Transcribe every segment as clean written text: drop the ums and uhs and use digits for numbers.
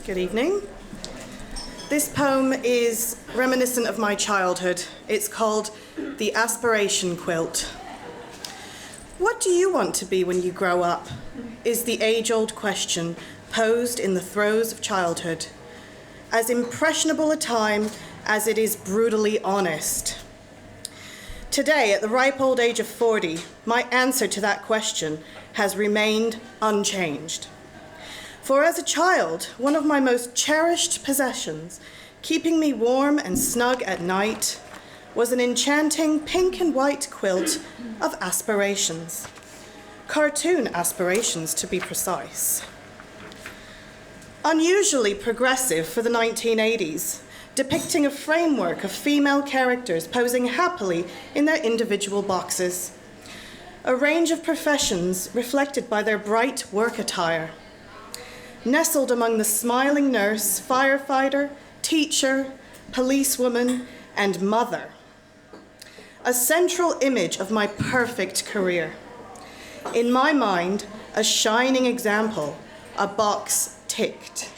Good evening. This poem is reminiscent of my childhood. It's called The Aspiration Quilt. What do you want to be when you grow up? Is the age-old question posed in the throes of childhood. As impressionable a time as it is brutally honest. Today, at the ripe old age of 40, my answer to that question has remained unchanged. For as a child, one of my most cherished possessions, keeping me warm and snug at night, was an enchanting pink and white quilt of aspirations. Cartoon aspirations, to be precise. Unusually progressive for the 1980s, depicting a framework of female characters posing happily in their individual boxes. A range of professions reflected by their bright work attire. Nestled among the smiling nurse, firefighter, teacher, policewoman, and mother. A central image of my perfect career. In my mind, a shining example, a box ticked.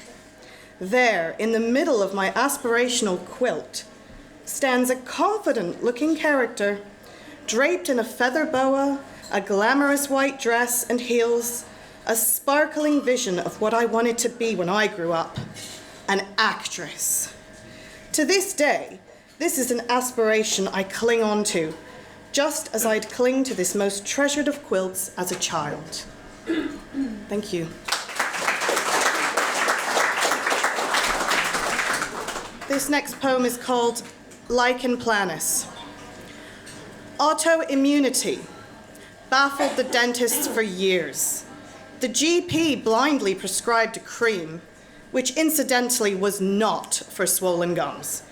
There, in the middle of my aspirational quilt, stands a confident-looking character, draped in a feather boa, a glamorous white dress and heels, a sparkling vision of what I wanted to be when I grew up, an actress. To this day, this is an aspiration I cling on to, just as I'd cling to this most treasured of quilts as a child. Thank you. This next poem is called Lichen Planus. Autoimmunity baffled the dentists for years. The GP blindly prescribed a cream, which incidentally was not for swollen gums,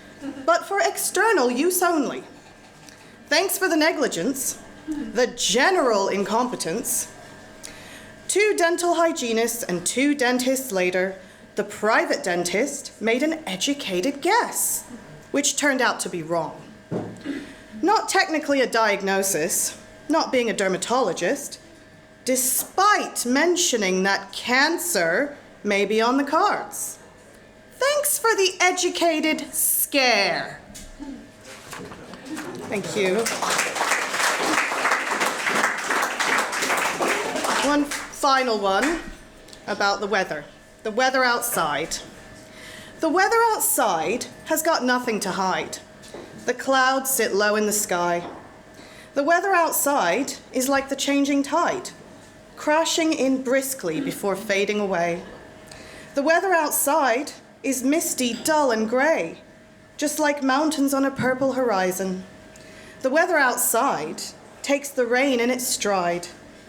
but for external use only. Thanks for the negligence, the general incompetence. 2 dental hygienists and 2 dentists later, the private dentist made an educated guess, which turned out to be wrong. Not technically a diagnosis, not being a dermatologist, despite mentioning that cancer may be on the cards. Thanks for the educated scare. Thank you. One final one about the weather. The weather outside. The weather outside has got nothing to hide. The clouds sit low in the sky. The weather outside is like the changing tide, crashing in briskly before fading away. The weather outside is misty, dull, and grey, just like mountains on a purple horizon. The weather outside takes the rain in its stride,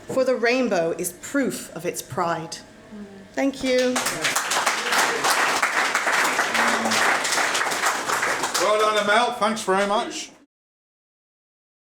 for the rainbow is proof of its pride. Thank you. Well done, Amel. Thanks very much.